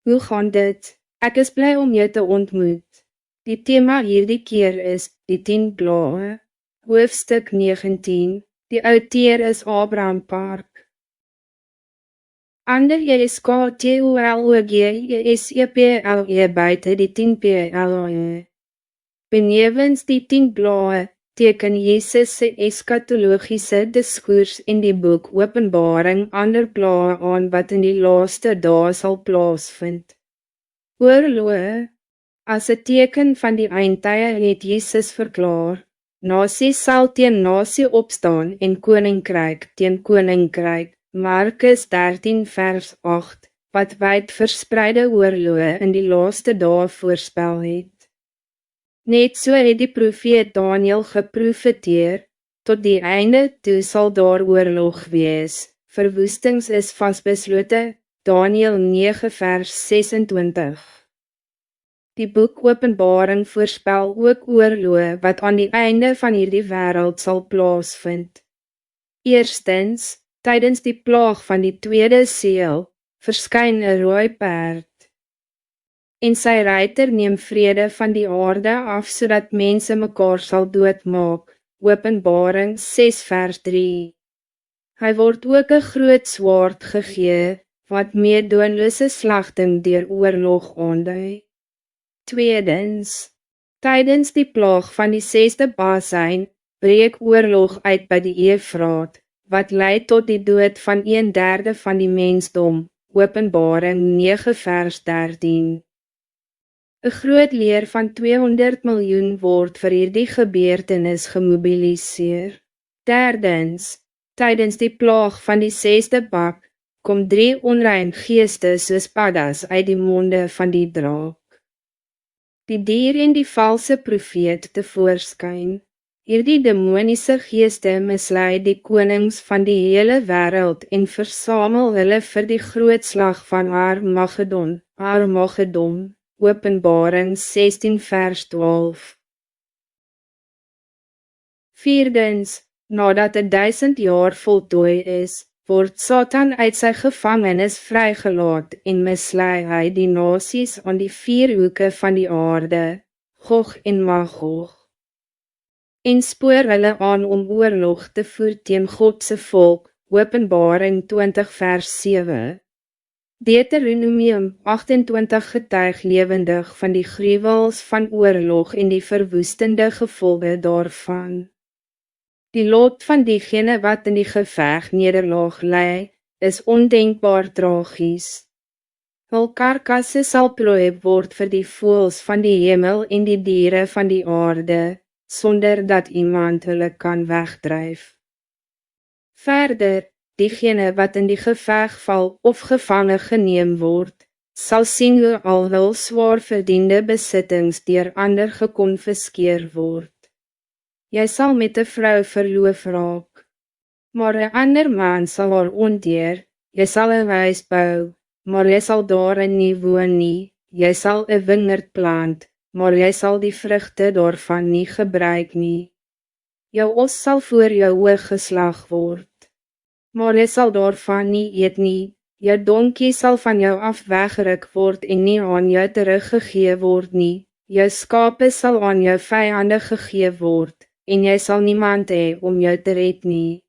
Hoe gaan dit? Ek is blij om je te ontmoet. Die thema hierdie keer is die 10 blaaie. Hoofstuk 19. Die outeer is Abraham Park. Ander JSKTOLOGJSEPLE buiten die 10 PLE. Benevens die 10 blaaie, teken Jezus se eskatologiese diskurs in die boek Openbaring ander blaaie aan wat in die laaste dae sal plaasvind. Oorloë, as 'n teken van die eindtye het Jezus verklaar, nasie sal teen nasie opstaan en koninkryk teen koninkryk, Markus 13 vers 8, wat wyd verspreide oorloë in die laaste dae voorspel het. Net so het die profeet Daniel geprofeteer, tot die einde toe sal daar oorlog wees, verwoestings is vasbeslote, Daniel 9 vers 26. Die boek Openbaring voorspel ook oorloë wat aan die einde van hierdie wêreld sal plaasvind. Eerstens, tydens die plaag van die tweede seël, verskyn 'n rooi perd. En sy ruiter neem vrede van die aarde af, zodat mense mekaar sal doodmaak. Openbaring 6 vers 3. Hy word ook 'n groot swaard gegee, wat meer doonlose slagting deur oorlog aandui. Tweedens, tydens die plaag van die 6de basijn, breek oorlog uit by die Eufraat, wat leidt tot die dood van 1/3 van die mensdom. Openbaring 9 vers 13. Een groot leer van 200 miljoen word vir hierdie gebeurtenis gemobiliseer. Derdens, tydens die plaag van die 6de bak, kom 3 onrein geeste soos paddas uit die monde van die draak. Die dier en die valse profeet tevoorskyn. Hierdie demoniese geeste mislei die konings van die hele wêreld en versamel hulle vir die grootslag van Armageddon. Openbaring 16 vers 12. Vierdens, nadat 1000 jaar voltooi is, word Satan uit sy gevangenis vrygelaat en mislei hy die nasies aan die 4 hoeke van die aarde, Gog en Magog. En spoor hulle aan om oorlog te voer teen Godse volk, Openbaring 20 vers 7. Deuteronomium 28 getuig levendig van die gruwels van oorlog en die verwoestende gevolge daarvan. Die lot van diegene wat in die geveg nederlaag lei, is ondenkbaar tragies. Hul karkasse sal prooi word vir die voëls van die hemel en die diere van die aarde, sonder dat iemand hulle kan wegdryf. Verder, diegene wat in die geveg val of gevangen geneem word, sal sien hoe al hul zwaar verdiende besittings deur ander geconfiskeer word. Jy sal met 'n vrou verloof raak, maar 'n ander man sal haar onteer. Jy sal 'n huis bou, maar jy sal daarin nie woon nie. Jy sal 'n wingerd plant, maar jy sal die vrugte daarvan nie gebruik nie. Jou os sal voor jou oë geslag word, maar jy sal daarvan nie eet nie. Jou donkie sal van jou af weggeruk word en nie aan jou teruggegee word nie. Jou skape sal aan jou vyande gegee word, en jy sal niemand hê om jou te red nie.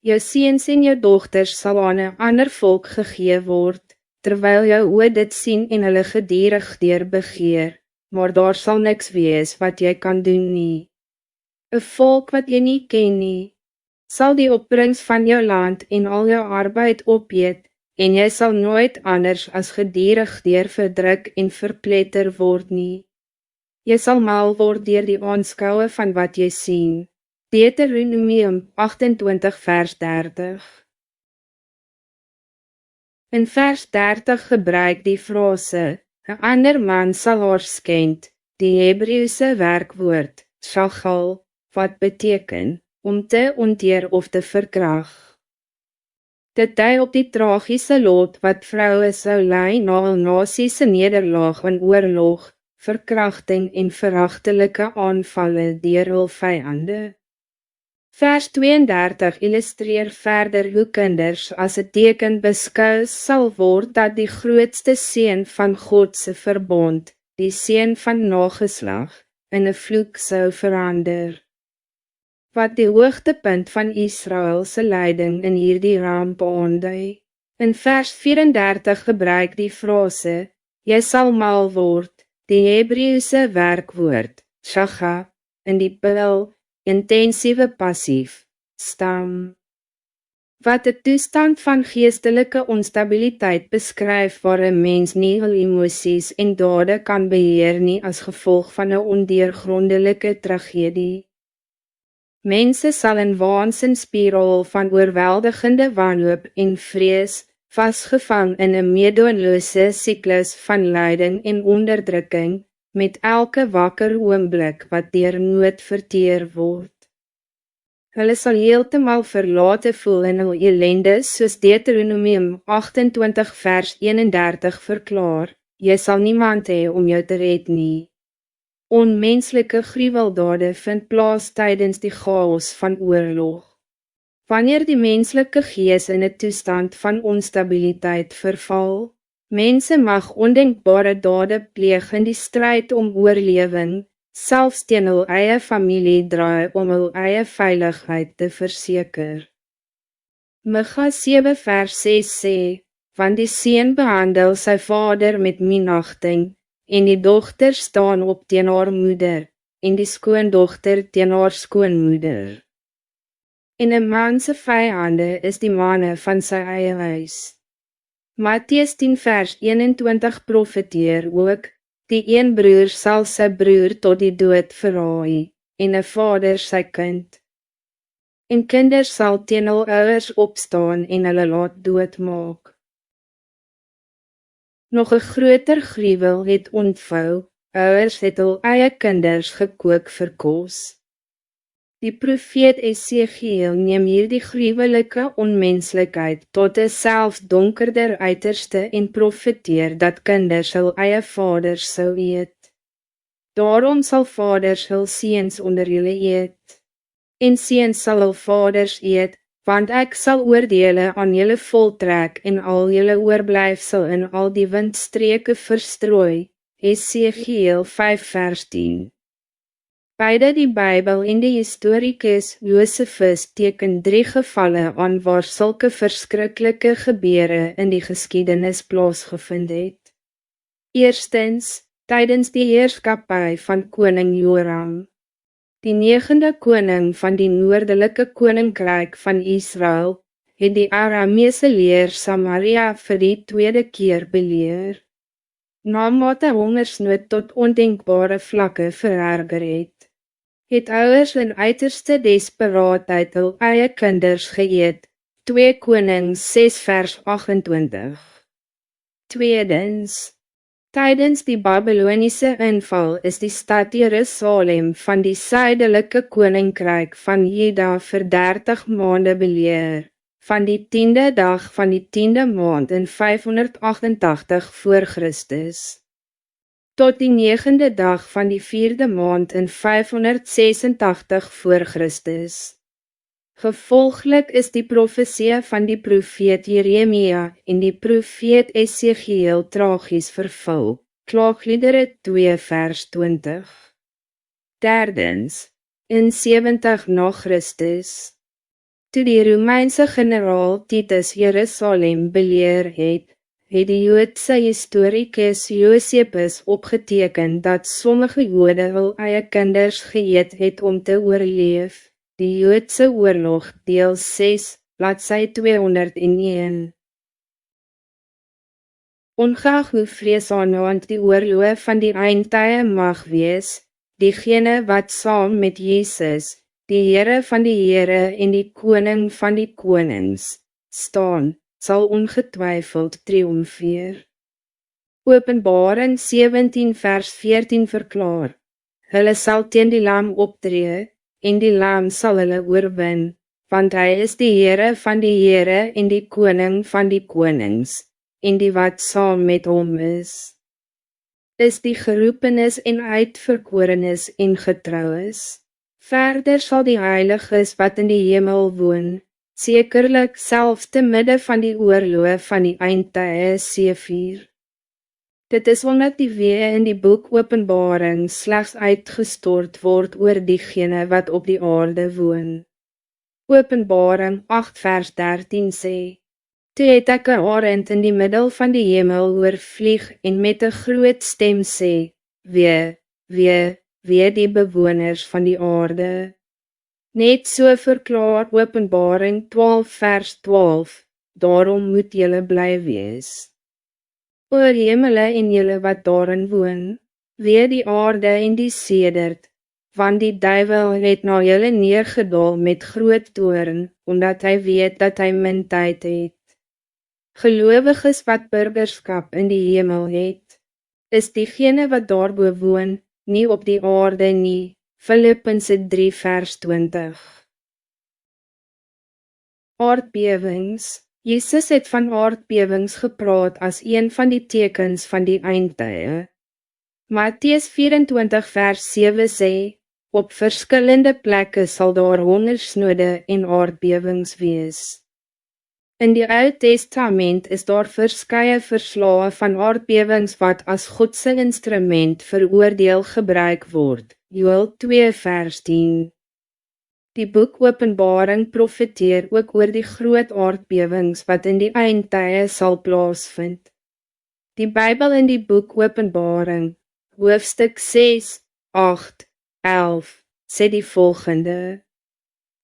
Jou seuns en jou dogters sal aan 'n ander volk gegee word, terwyl jou oë dit sien en hulle gedierig deur begeer, maar daar sal niks wees wat jy kan doen nie. 'n Volk wat jy nie ken nie, sal die opbrengs van jou land en al jou arbeid opeet, en jy sal nooit anders as gedierig deur verdruk en verpletter word nie. Jy sal mal word deur die aanskoue van wat jy sien. Deuteronomium 28 vers 30. In vers 30 gebruik die frase, 'n ander man sal haar skend, die Hebreëse werkwoord, shagal, wat beteken, om te onteer of te verkrag. Dit dui op die tragiese lot wat vroue sou ly na hul nasie se nederlaag in oorlog, verkrachting en veragtelike aanvalle deur hul vyande. Vers 32 illustreer verder hoe kinders as 'n teken beskou sal word dat die grootste seën van God se verbond, die seën van nageslag, in 'n vloek sou verander. Wat die hoogtepunt van Israël se lyding in hierdie ramp aandui. In vers 34 gebruik die frase, jy sal mal word, die Hebreëse werkwoord, shaga, in die pil, intensieve passief, stam. Wat de toestand van geestelike onstabiliteit beskryf waar een mens nie hul emoties en dade kan beheer nie as gevolg van een ondeurgrondelike tragedie. Mense sal in waansinspiraal van oorweldigende wanhoop en vrees, vastgevang in een meedoenloose siklus van lyding en onderdrukking, met elke wakker oomblik wat deur nood verteer word. Hulle sal heeltemal verlate voel in hul ellende soos Deuteronomium 28 vers 31 verklaar, jy sal niemand hê om jou te red nie. Onmenslike gruweldade vind plaas tydens die chaos van oorlog. Wanneer die menslike gees in 'n toestand van onstabiliteit verval, mense mag ondenkbare dade pleeg in die strijd om oorlewing, selfs teen hul eie familie draai om hul eie veiligheid te verseker. Micha 7 vers 6 sê, want die seun behandel sy vader met minagting, en die dochter staan op teen haar moeder, en die skoondochter teen haar skoonmoeder. En 'n man se vyande is die manne van sy eie huis. Mattheus 10 vers 21 profeteer ook, die een broer sal sy broer tot die dood verraai, en 'n vader sy kind. En kinders sal teen hul ouers opstaan en hulle laat doodmaak. Nog 'n groter gruwel het ontvou, ouers het hul eie kinders gekook vir kos. Die profeet Esegiel neem hierdie gruwelike onmenslikheid tot 'n selfs donkerder uiterste en profeteer dat kinders hul eie vaders sou eet. Daarom sal vaders hul seuns onder julle eet, en seuns sal hul vaders eet, want ek sal oordele aan julle voltrek en al julle oorblyfsel in al die windstreke verstrooi. Esegiel 5 vers 10. Beide die Bijbel en die historicus Josephus teken 3 gevalle aan waar sulke verschrikkelijke gebeure in die geskiedenis plaasgevind het. Eerstens, tydens die heerskappy van koning Joram. Die 9de koning van die noordelike koninkryk van Israël, het die Arameese leer Samaria vir die tweede keer beleer. Naarmate hongersnood tot ondenkbare vlakke vererger het ouers in uiterste desperaatheid hul eie kinders geëet. 2 Konings 6 vers 28. Tweedens, tydens die Babyloniese inval is die stad Jerusalem van die suidelike koninkryk van Juda vir 30 maande beleer, van die 10de dag van die 10de maand in 588 voor Christus, tot die 9de dag van die 4de maand in 586 voor Christus. Gevolglik is die profesie van die profeet Jeremia en die profeet Esegiel tragies vervul. Klaagliedere 2 vers 20. Derdens, in 70 na Christus, toe die Romeinse generaal Titus Jerusalem beleer het die Joodse historicus Josephus opgeteken dat sommige Jode hul eie kinders geëet het om te oorleef. Die Joodse oorlog deel 6, bladsy 201. Ongeag hoe vreesaanjaend die oorlog van die eindtye mag wees, diegene wat saam met Jezus, die Here van die Here en die Koning van die Konings, staan, sal ongetwijfeld triomfeer. Openbaring 17 vers 14 verklaar, hulle sal teen die lam optree, en die lam sal hulle oorwin, want hy is die Here van die Here en die Koning van die Konings, en die wat saam met hom is die geroepenis en uitverkorenis en getroues. Verder zal die Heiliges wat in die hemel woon, zekerlijk zelfs te midden van die oorloë van die eindtye seevier. Dit is omdat die wee in die boek Openbaring slechts uitgestort wordt oor diegene wat op die aarde woon. Openbaring 8 vers 13 sê, toe het ek 'n arend in die middel van die hemel hoor vlieg en met 'n groot stem sê, wee die bewoners van die aarde. Net so verklaar Openbaring 12 vers 12, daarom moet julle bly wees. O hemele en julle wat daarin woon, wee die aarde en die sedert, want die duivel het na julle neergedaal met groot toorn, omdat hij weet dat hij min tyd het. Gelowiges wat burgerskap in die hemel het, is diegene wat daarbo woon, nie op die aarde nie. Filippense 3 vers 20. Aardbewings. Jezus het van aardbewings gepraat als een van die tekens van die eindtye. Mattheus 24 vers 7 sê, op verskillende plekke sal daar hongersnode en aardbewings wees. In die Ou Testament is daar verskeie verslae van aardbewings wat as Godse instrument vir oordeel gebruik word. Joël 2 vers 10. Die boek Openbaring profeteer ook oor die groot aardbewings wat in die eindtye sal plaasvind. Die Bybel in die boek Openbaring, hoofstuk 6, 8, 11, sê die volgende.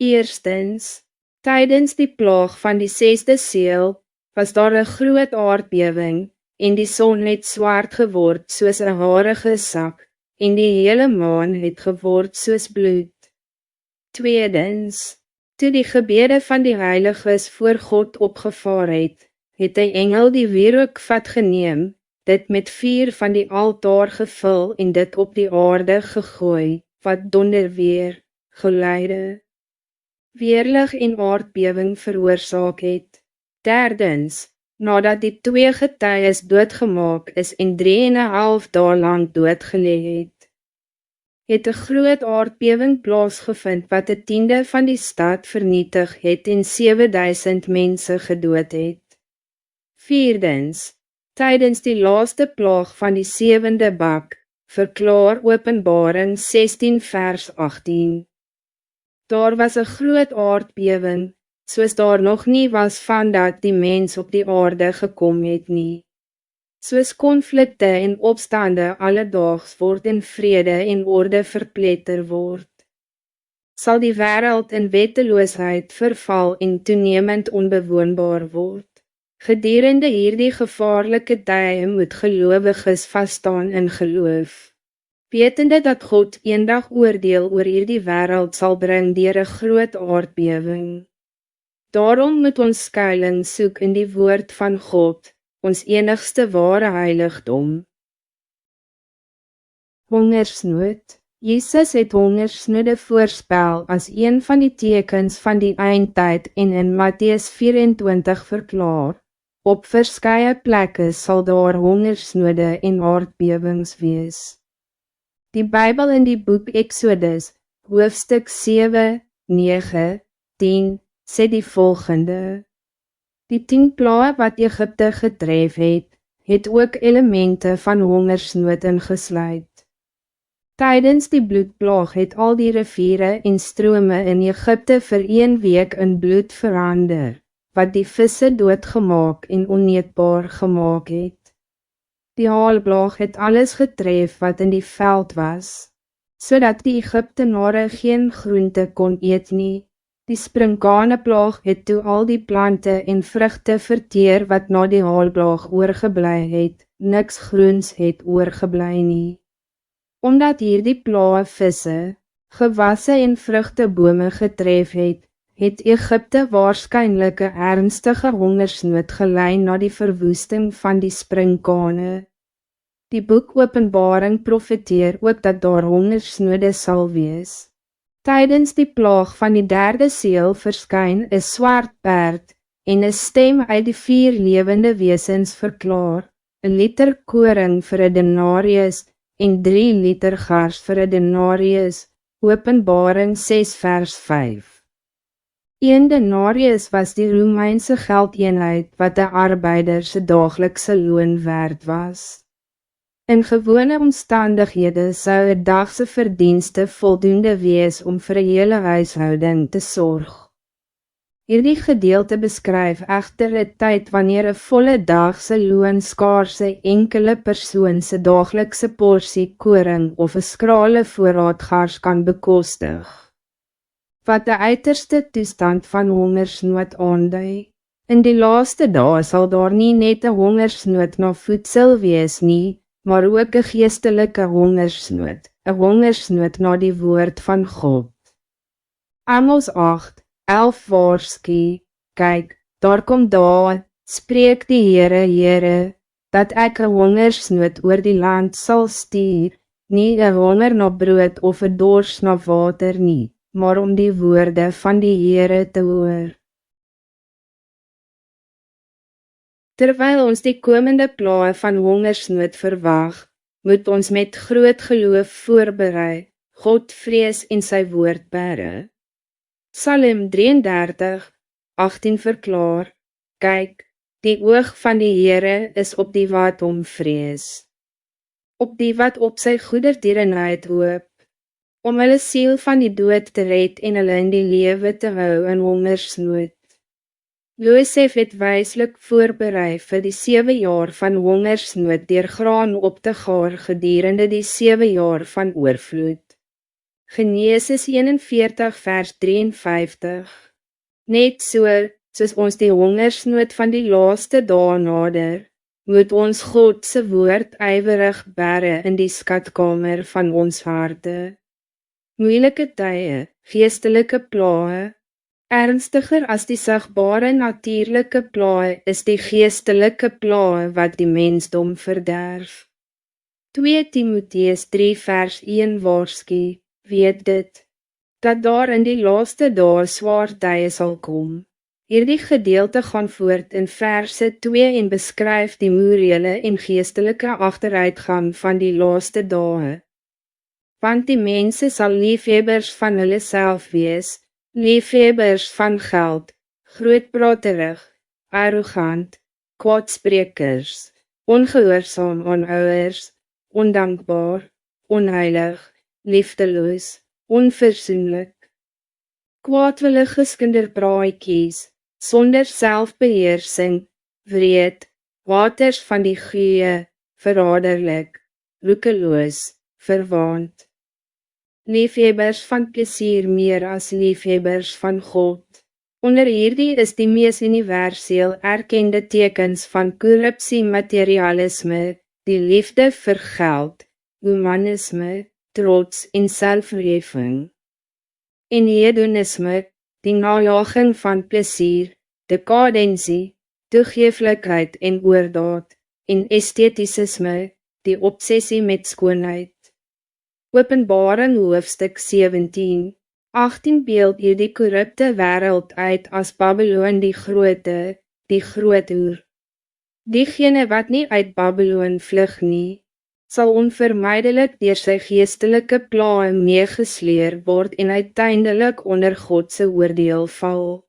Eerstens, tydens die plaag van die 6de seël, was daar 'n groot aardbewing, en die son het swart geword soos 'n harige sak, en die hele maan het geword soos bloed. Tweedens, toe die gebede van die heiliges voor God opgevaar het die engel die wierookvat geneem, dit met vuur van die altaar gevul en dit op die aarde gegooi, wat donderweer, geluide, weerlig en aardbewing veroorsaak het. Derdens, nadat die 2 getuies doodgemaak is en 3,5 dae lang doodgelee het 'n groot aardbewing plaasgevind wat 1/10 van die stad vernietig het en 7000 mense gedood het. Vierdens, tydens die laaste plaag van die 7de bak, verklaar Openbaring 16 vers 18. Daar was 'n groot aardbewing, soos daar nog nie was vandat die mens op die aarde gekom het nie. Soos konflikte en opstande alledaags word en vrede en orde verpletter word, sal die wêreld in wetteloosheid verval en toenemend onbewoonbaar word. Gedurende hierdie gevaarlike tye moet gelowiges vasstaan in geloof, wetende dat God eendag oordeel oor hierdie wêreld sal bring deur 'n groot aardbewing. Daarom moet ons skuilings soek in die woord van God, ons enigste ware heiligdom. Hongersnood. Jezus het hongersnoode voorspel as een van die tekens van die eindtyd en in Mattheus 24 verklaar. Op verskeie plekke sal daar hongersnoode en aardbewings wees. Die Bybel in die boek Exodus, hoofstuk 7, 9, 10, sê die volgende. Die 10 plaae wat Egypte getref het ook elemente van hongersnood ingesluit. Tydens die bloedplaag het al die riviere en strome in Egypte vir 1 week in bloed verander, wat die visse doodgemaak en oneetbaar gemaak het. Die haalplaag het alles getref wat in die veld was, zodat die Egyptenare geen groente kon eet nie. Die springkaneplaag het toe al die plante en vrugte verteer wat na die haalplaag oorgeblij het, niks groens het oorgeblij nie. Omdat hierdie plaae visse, gewasse en vrugtebome getref het Egypte waarskynlik 'n ernstige hongersnood gelei na die verwoesting van die springkane. Die boek Openbaring profeteer ook dat daar hongersnode sal wees. Tydens die plaag van die 3de seël verskyn 'n swart perd, en 'n stem uit die 4 lewende wesens verklaar, 1 liter koring vir 1 denarius, en 3 liter gars vir 1 denarius, Openbaring 6 vers 5. 1 denarius was die Romeinse geldeenheid wat de arbeider se daaglikse loon werd was. In gewone omstandighede zou een dagse verdienste voldoende wees om vir 'n hele huishouding te sorg. Hierdie gedeelte beskryf echter 'n tyd wanneer 'n volle dagse loon skaars 'n enkele persoon se daaglikse porsie koring of 'n skrale voorraad gars kan bekostig. Wat de uiterste toestand van hongersnood aandui. In die laaste dae sal daar nie net 'n hongersnood na voedsel wees nie, maar ook 'n geestelike hongersnood, 'n hongersnood na die woord van God. Amos 8:11 waarsku, kyk, daar kom dae, spreek die Here, dat ek 'n hongersnood oor die land sal stuur, nie 'n honger na brood of 'n dors na water nie, maar om die woorde van die Here te hoor. Terwijl ons die komende plaae van hongersnood verwag, moet ons met groot geloof voorberei, God vrees en sy woord bere. Psalm 33:18 verklaar, kyk, die oog van die Here is op die wat hom vrees. Op die wat op sy goedertierenheid hoop, om hulle siel van die dood te red en hulle in die lewe te hou in hongersnood. Josef het wijselijk voorberei vir die 7 jaar van hongersnood deur graan op te gaar gedurende die 7 jaar van oorvloed. Genesis 41 vers 53. Net soos ons die hongersnood van die laaste dae nader, moet ons God se woord ywerig bere in die skatkamer van ons harte. Moeilike tye, geestelike plaae. Ernstiger as die sigbare natuurlike plaae is die geestelike plaae wat die mensdom verderf. 2 Timoteus 3 vers 1 waarsku, weet dit, dat daar in die laaste dae swaar tye sal kom. Hierdie gedeelte gaan voort in verse 2 en beskryf die morele en geestelike agteruitgang van die laaste dae. Want die mense sal liefhebbers van hulle self wees, liefhebbers van geld, grootpraterig, arrogant, kwaadsprekers, ongehoorsaam aan ouers, ondankbaar, onheilig, liefdeloos, onverzoenlik, kwaadwillige kinderpraatjies, sonder selfbeheersing, wreed, waters van die goeie, verraderlik, roekeloos, verwaand. Liefhebbers van plesier meer as liefhebbers van God. Onder hierdie is die mees universeel erkende tekens van korrupsie materialisme, die liefde vir geld, humanisme, trots en selfverheffing. En hedonisme, die najaging van plesier, dekadensie, toegeeflikheid en oordaad, en esthetisisme, die obsessie met skoonheid. Openbaring hoofstuk 17:18 beeld hier die korrupte wêreld uit as Babylon die groot hoer. Diegene wat nie uit Babylon vlug nie, sal onvermijdelik deur sy geestelike plaae meegesleer word en uiteindelik onder God se oordeel val.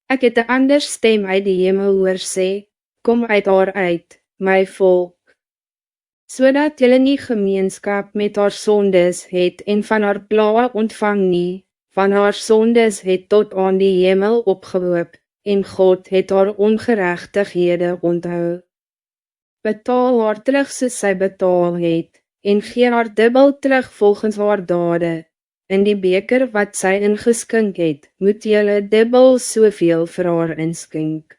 Ek het 'n ander stem uit die hemel hoor sê, kom uit haar uit, my volk, sodat julle nie gemeenskap met haar sondes het en van haar plaae ontvang nie, van haar sondes het tot aan die hemel opgehoop, en God het haar ongerechtighede onthou. Betaal haar terug soos sy betaal het, en gee haar dubbel terug volgens haar dade. In die beker wat sy ingeskink het, moet julle dubbel soveel vir haar inskink.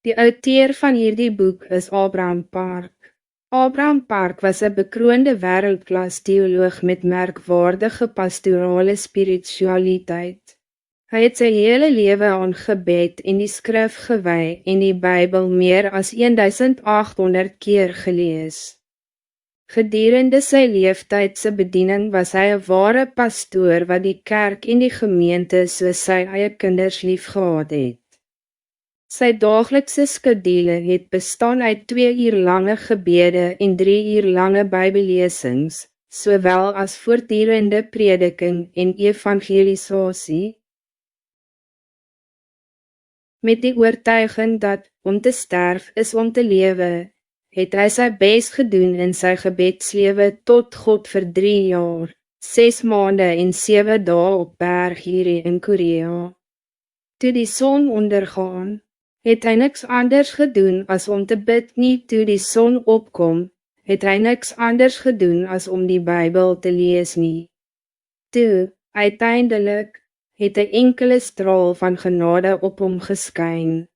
Die outeur van hierdie boek is Abraham Park. Abraham Park was een bekroonde wêreldklas teoloog met merkwaardige pastorale spiritualiteit. Hy het sy hele lewe aan gebed en die skrif gewy en die Bybel meer as 1800 keer gelees. Gedurende sy leeftydse bediening was hy 'n ware pastoor wat die kerk en die gemeente soos sy eie kinders lief gehad het. Sy daaglikse skedule het bestaan uit 2 uur lange gebede en 3 uur lange bybellesings, sowel as voortdurende prediking en evangelisatie. Met die oortuiging dat, om te sterf is om te leven, het hy sy best gedoen in sy gebedslewe tot God vir 3 jaar, 6 maanden en 7 dae op berg hier in Korea. Toe die son ondergaan, het hy niks anders gedoen as om te bid, nie toe die son opkom, het hy niks anders gedoen as om die Bijbel te lees nie. Toe, uiteindelik, het 'n enkele straal van genade op hom geskyn.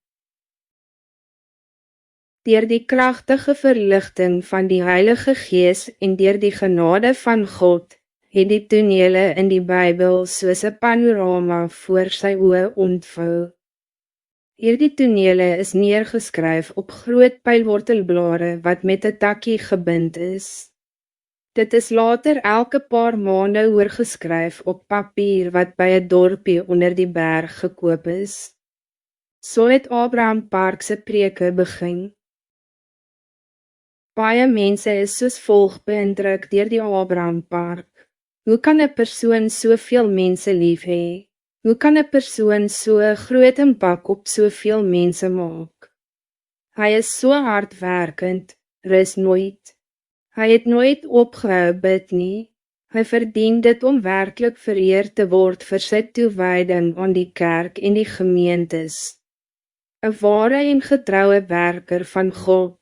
Deur die krachtige verlichting van die Heilige Gees en deur die genade van God, het die tonele in die Bijbel soos 'n panorama voor sy oë ontvou. Hierdie tonele is neergeskryf op groot pylwortelblare wat met 'n takkie gebind is. Dit is later elke paar maande oorgeskryf op papier wat bij 'n dorpie onder die berg gekoop is. So het Abraham Park se preke begin. Baie mense is soos volg beïndruk deur die Abraham Park. Hoe kan 'n persoon soveel mense lief hê? Hoe kan 'n persoon so 'n groot impak op soveel mense maak? Hy is so hardwerkend, rus nooit. Hy het nooit opgehou bid nie. Hy verdien dit om werkelijk vereer te word vir sy toewyding aan die kerk en die gemeentes. 'n ware en getrouwe werker van God.